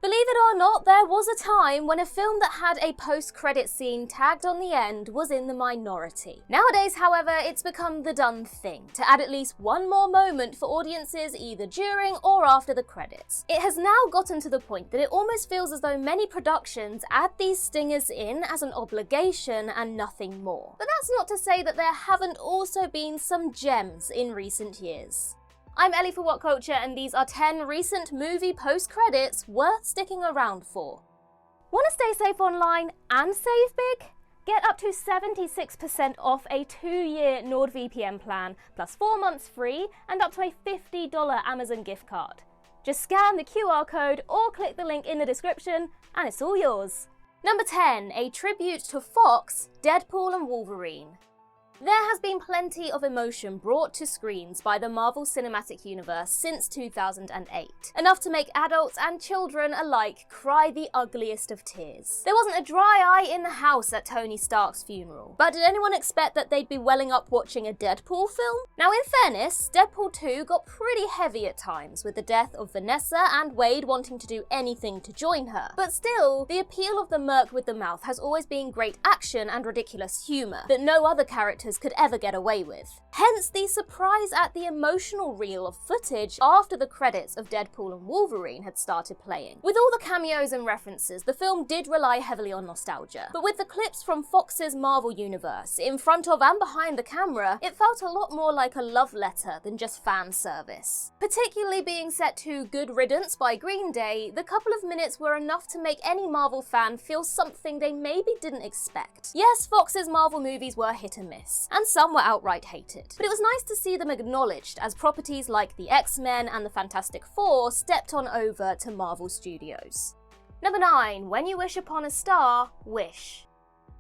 Believe it or not, there was a time when a film that had a post-credit scene tagged on the end was in the minority. Nowadays, however, it's become the done thing to add at least one more moment for audiences either during or after the credits. It has now gotten to the point that it almost feels as though many productions add these stingers in as an obligation and nothing more. But that's not to say that there haven't also been some gems in recent years. I'm Ellie for What Culture, and these are 10 recent movie post-credits worth sticking around for. Want to stay safe online and save big? Get up to 76% off a 2-year NordVPN plan, plus 4 months free, and up to a $50 Amazon gift card. Just scan the QR code or click the link in the description, and it's all yours. Number 10, a tribute to Fox, Deadpool and Wolverine. There has been plenty of emotion brought to screens by the Marvel Cinematic Universe since 2008, enough to make adults and children alike cry the ugliest of tears. There wasn't a dry eye in the house at Tony Stark's funeral, but did anyone expect that they'd be welling up watching a Deadpool film? Now, in fairness, Deadpool 2 got pretty heavy at times, with the death of Vanessa and Wade wanting to do anything to join her. But still, the appeal of the merc with the mouth has always been great action and ridiculous humour that no other characters could ever get away with. Hence the surprise at the emotional reel of footage after the credits of Deadpool and Wolverine had started playing. With all the cameos and references, the film did rely heavily on nostalgia, but with the clips from Fox's Marvel Universe in front of and behind the camera, it felt a lot more like a love letter than just fan service. Particularly being set to Good Riddance by Green Day, the couple of minutes were enough to make any Marvel fan feel something they maybe didn't expect. Yes, Fox's Marvel movies were hit and miss, and some were outright hated. But it was nice to see them acknowledged as properties like the X-Men and the Fantastic Four stepped on over to Marvel Studios. Number 9, When You Wish Upon a Star, Wish.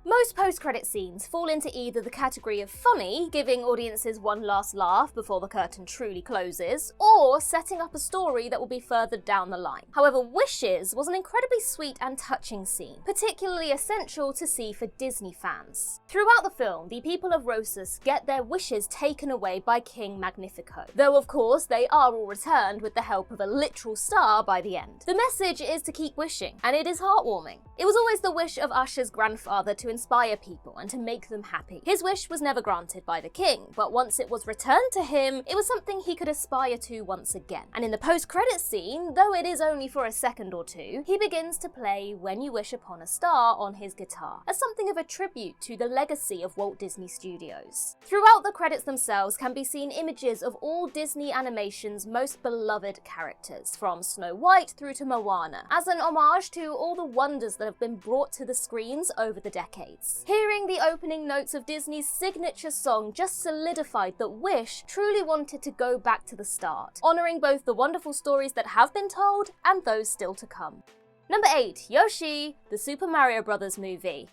Most post-credit scenes fall into either the category of funny, giving audiences one last laugh before the curtain truly closes, or setting up a story that will be further down the line. However, Wishes was an incredibly sweet and touching scene, particularly essential to see for Disney fans. Throughout the film, the people of Rosas get their wishes taken away by King Magnifico, though of course they are all returned with the help of a literal star by the end. The message is to keep wishing, and it is heartwarming. It was always the wish of Usher's grandfather to inspire people and to make them happy. His wish was never granted by the king, but once it was returned to him, it was something he could aspire to once again. And in the post-credit scene, though it is only for a second or two, he begins to play When You Wish Upon a Star on his guitar, as something of a tribute to the legacy of Walt Disney Studios. Throughout the credits themselves can be seen images of all Disney animation's most beloved characters, from Snow White through to Moana, as an homage to all the wonders that have been brought to the screens over the decades. Hearing the opening notes of Disney's signature song just solidified that Wish truly wanted to go back to the start, honouring both the wonderful stories that have been told and those still to come. Number 8, Yoshi, the Super Mario Bros. Movie.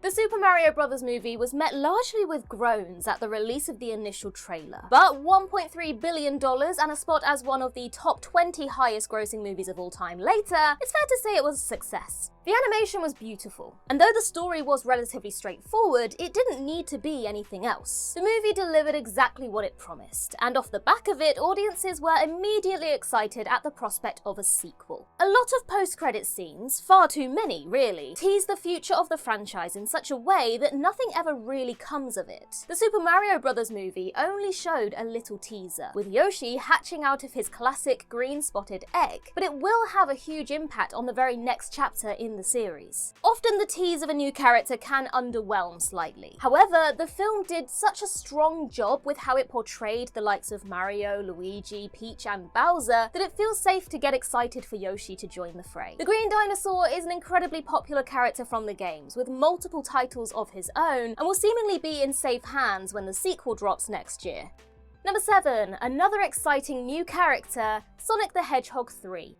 The Super Mario Bros. Movie was met largely with groans at the release of the initial trailer, but $1.3 billion and a spot as one of the top 20 highest grossing movies of all time later, it's fair to say it was a success. The animation was beautiful, and though the story was relatively straightforward, it didn't need to be anything else. The movie delivered exactly what it promised, and off the back of it, audiences were immediately excited at the prospect of a sequel. A lot of post-credit scenes, far too many really, tease the future of the franchise in such a way that nothing ever really comes of it. The Super Mario Bros. Movie only showed a little teaser, with Yoshi hatching out of his classic green-spotted egg, but it will have a huge impact on the very next chapter in the series. Often the tease of a new character can underwhelm slightly. However, the film did such a strong job with how it portrayed the likes of Mario, Luigi, Peach and Bowser that it feels safe to get excited for Yoshi to join the fray. The Green Dinosaur is an incredibly popular character from the games, with multiple titles of his own, and will seemingly be in safe hands when the sequel drops next year. Number 7, another exciting new character, Sonic the Hedgehog 3.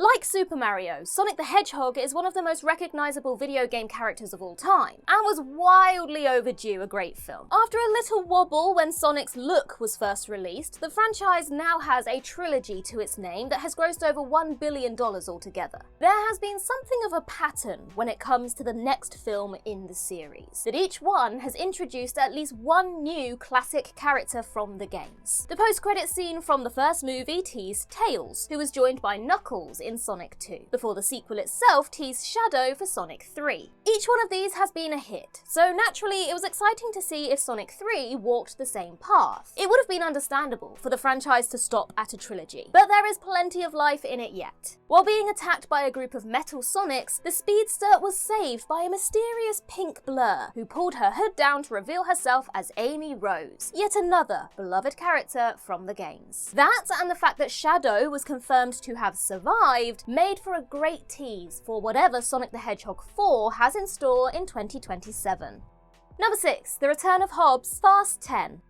Like Super Mario, Sonic the Hedgehog is one of the most recognisable video game characters of all time, and was wildly overdue a great film. After a little wobble when Sonic's look was first released, the franchise now has a trilogy to its name that has grossed over $1 billion altogether. There has been something of a pattern when it comes to the next film in the series, that each one has introduced at least one new classic character from the games. The post-credit scene from the first movie teased Tails, who was joined by Knuckles in Sonic 2, before the sequel itself teased Shadow for Sonic 3. Each one of these has been a hit, so naturally it was exciting to see if Sonic 3 walked the same path. It would have been understandable for the franchise to stop at a trilogy, but there is plenty of life in it yet. While being attacked by a group of metal Sonics, the Speedster was saved by a mysterious pink blur who pulled her hood down to reveal herself as Amy Rose, yet another beloved character from the games. That and the fact that Shadow was confirmed to have survived made for a great tease for whatever Sonic the Hedgehog 4 has in store in 2027. Number 6. The Return of Hobbs, Fast 10.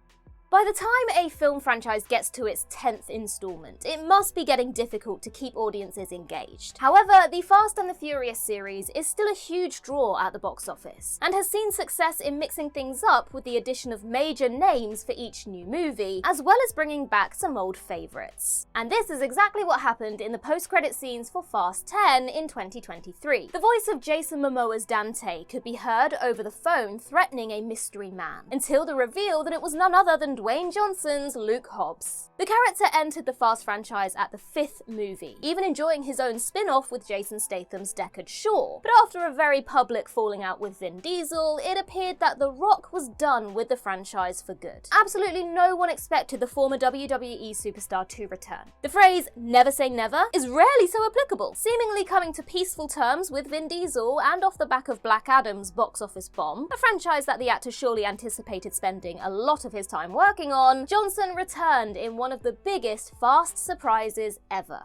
By the time a film franchise gets to its 10th installment, it must be getting difficult to keep audiences engaged. However, the Fast and the Furious series is still a huge draw at the box office, and has seen success in mixing things up with the addition of major names for each new movie, as well as bringing back some old favourites. And this is exactly what happened in the post-credit scenes for Fast 10 in 2023. The voice of Jason Momoa's Dante could be heard over the phone threatening a mystery man, until the reveal that it was none other than Dwayne Johnson's Luke Hobbs. The character entered the Fast franchise at the 5th movie, even enjoying his own spin-off with Jason Statham's Deckard Shaw. But after a very public falling out with Vin Diesel, it appeared that The Rock was done with the franchise for good. Absolutely no one expected the former WWE superstar to return. The phrase, never say never, is rarely so applicable, seemingly coming to peaceful terms with Vin Diesel and off the back of Black Adam's box office bomb, a franchise that the actor surely anticipated spending a lot of his time working on. Johnson returned in one of the biggest Fast surprises ever.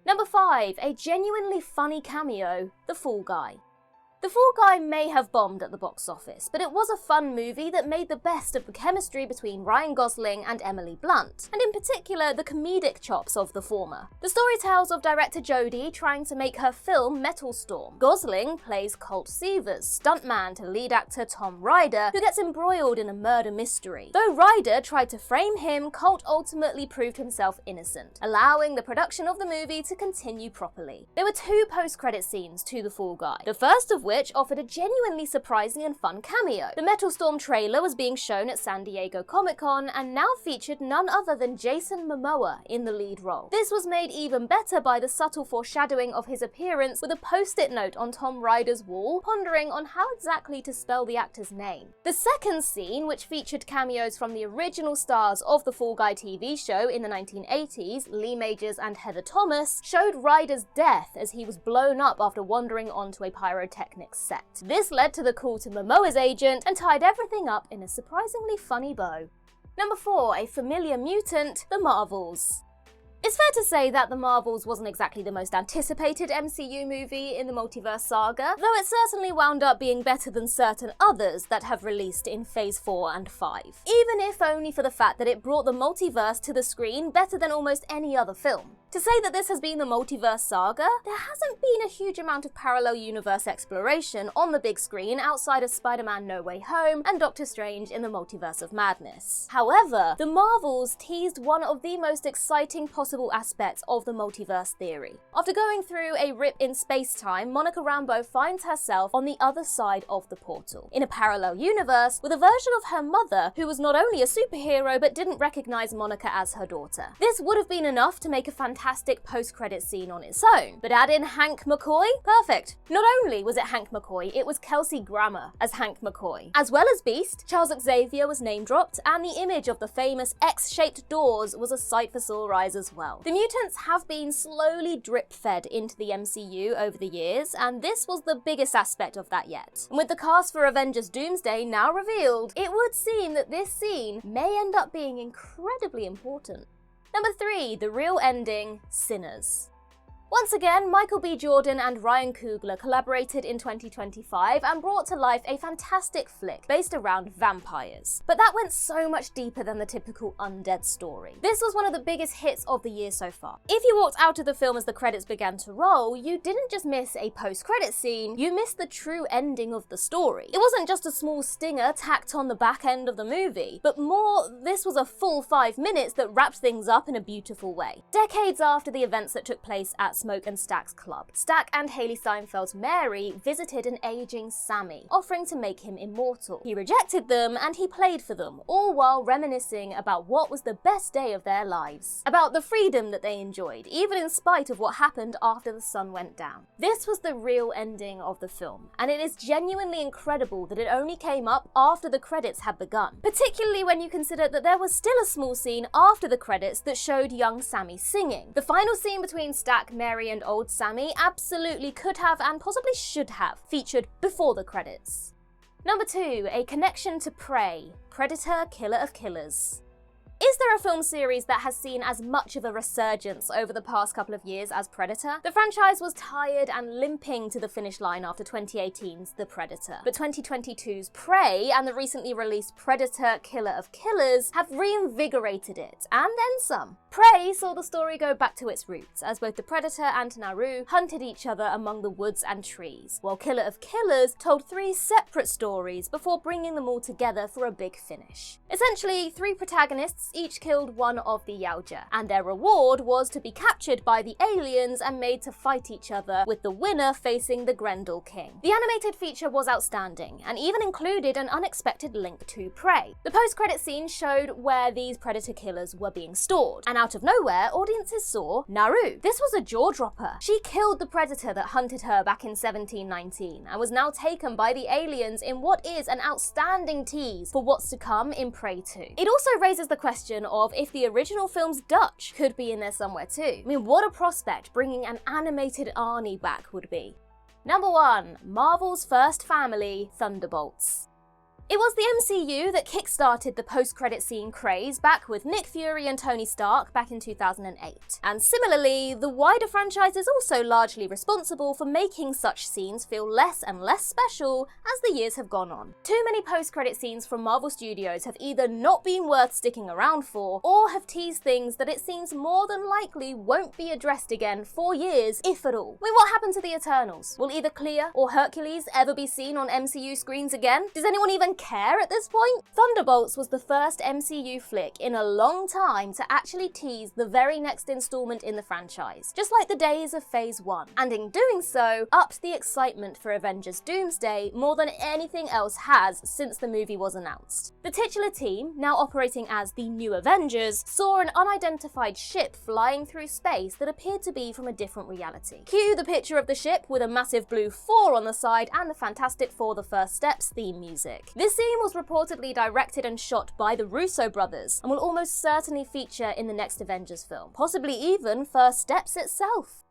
Number 5, a genuinely funny cameo, The Fall Guy. The Fall Guy may have bombed at the box office, but it was a fun movie that made the best of the chemistry between Ryan Gosling and Emily Blunt, and in particular the comedic chops of the former. The story tells of director Jodie trying to make her film Metal Storm. Gosling plays Colt Seavers, stuntman to lead actor Tom Ryder, who gets embroiled in a murder mystery. Though Ryder tried to frame him, Colt ultimately proved himself innocent, allowing the production of the movie to continue properly. There were 2 post-credit scenes to The Fall Guy, the first of which offered a genuinely surprising and fun cameo. The Metal Storm trailer was being shown at San Diego Comic-Con and now featured none other than Jason Momoa in the lead role. This was made even better by the subtle foreshadowing of his appearance with a post-it note on Tom Ryder's wall, pondering on how exactly to spell the actor's name. The second scene, which featured cameos from the original stars of the Fall Guy TV show in the 1980s, Lee Majors and Heather Thomas, showed Ryder's death as he was blown up after wandering onto a pyrotechnic set. This led to the call to Momoa's agent and tied everything up in a surprisingly funny bow. Number 4, a familiar mutant, The Marvels. It's fair to say that The Marvels wasn't exactly the most anticipated MCU movie in the multiverse saga, though it certainly wound up being better than certain others that have released in Phase 4 and 5. Even if only for the fact that it brought the multiverse to the screen better than almost any other film. To say that this has been the multiverse saga, there hasn't been a huge amount of parallel universe exploration on the big screen outside of Spider-Man No Way Home and Doctor Strange in the Multiverse of Madness. However, The Marvels teased one of the most exciting possible aspects of the multiverse theory. After going through a rip in space-time, Monica Rambeau finds herself on the other side of the portal, in a parallel universe with a version of her mother who was not only a superhero but didn't recognize Monica as her daughter. This would have been enough to make a fantastic post-credit scene on its own, but add in Hank McCoy? Perfect. Not only was it Hank McCoy, it was Kelsey Grammer as Hank McCoy. As well as Beast, Charles Xavier was name-dropped, and the image of the famous X-shaped doors was a sight for sore eyes as well. The mutants have been slowly drip-fed into the MCU over the years, and this was the biggest aspect of that yet. And with the cast for Avengers Doomsday now revealed, it would seem that this scene may end up being incredibly important. Number 3, the real ending, Sinners. Once again, Michael B. Jordan and Ryan Coogler collaborated in 2025 and brought to life a fantastic flick based around vampires. But that went so much deeper than the typical undead story. This was one of the biggest hits of the year so far. If you walked out of the film as the credits began to roll, you didn't just miss a post-credit scene, you missed the true ending of the story. It wasn't just a small stinger tacked on the back end of the movie, but more, this was a full 5 minutes that wrapped things up in a beautiful way. Decades after the events that took place at at Smoke and Stack's club. Stack and Haley Steinfeld's Mary visited an aging Sammy, offering to make him immortal. He rejected them and he played for them, all while reminiscing about what was the best day of their lives, about the freedom that they enjoyed, even in spite of what happened after the sun went down. This was the real ending of the film, and it is genuinely incredible that it only came up after the credits had begun, particularly when you consider that there was still a small scene after the credits that showed young Sammy singing. The final scene between Stack, Mary and old Sammy absolutely could have and possibly should have featured before the credits. Number 2, a connection to Prey, Predator, Killer of Killers. Is there a film series that has seen as much of a resurgence over the past couple of years as Predator? The franchise was tired and limping to the finish line after 2018's The Predator, but 2022's Prey and the recently released Predator Killer of Killers have reinvigorated it, and then some. Prey saw the story go back to its roots, as both the Predator and Naru hunted each other among the woods and trees, while Killer of Killers told 3 separate stories before bringing them all together for a big finish. Essentially, 3 protagonists each killed one of the Yaoja, and their reward was to be captured by the aliens and made to fight each other, with the winner facing the Grendel King. The animated feature was outstanding, and even included an unexpected link to Prey. The post-credit scene showed where these predator killers were being stored, and out of nowhere, audiences saw Naru. This was a jaw-dropper. She killed the predator that hunted her back in 1719, and was now taken by the aliens in what is an outstanding tease for what's to come in Prey 2. It also raises the question of if the original film's Dutch could be in there somewhere too. I mean, what a prospect bringing an animated Arnie back would be. Number 1, Marvel's first family, Thunderbolts. It was the MCU that kickstarted the post-credit scene craze back with Nick Fury and Tony Stark back in 2008. And similarly, the wider franchise is also largely responsible for making such scenes feel less and less special as the years have gone on. Too many post-credit scenes from Marvel Studios have either not been worth sticking around for, or have teased things that it seems more than likely won't be addressed again for years, if at all. I mean, what happened to the Eternals? Will either Clea or Hercules ever be seen on MCU screens again? Does anyone even care at this point? Thunderbolts was the first MCU flick in a long time to actually tease the very next installment in the franchise, just like the days of Phase 1, and in doing so, upped the excitement for Avengers Doomsday more than anything else has since the movie was announced. The titular team, now operating as the New Avengers, saw an unidentified ship flying through space that appeared to be from a different reality. Cue the picture of the ship with a massive blue 4 on the side and the Fantastic Four: The First Steps theme music. This scene was reportedly directed and shot by the Russo brothers, and will almost certainly feature in the next Avengers film, possibly even First Steps itself.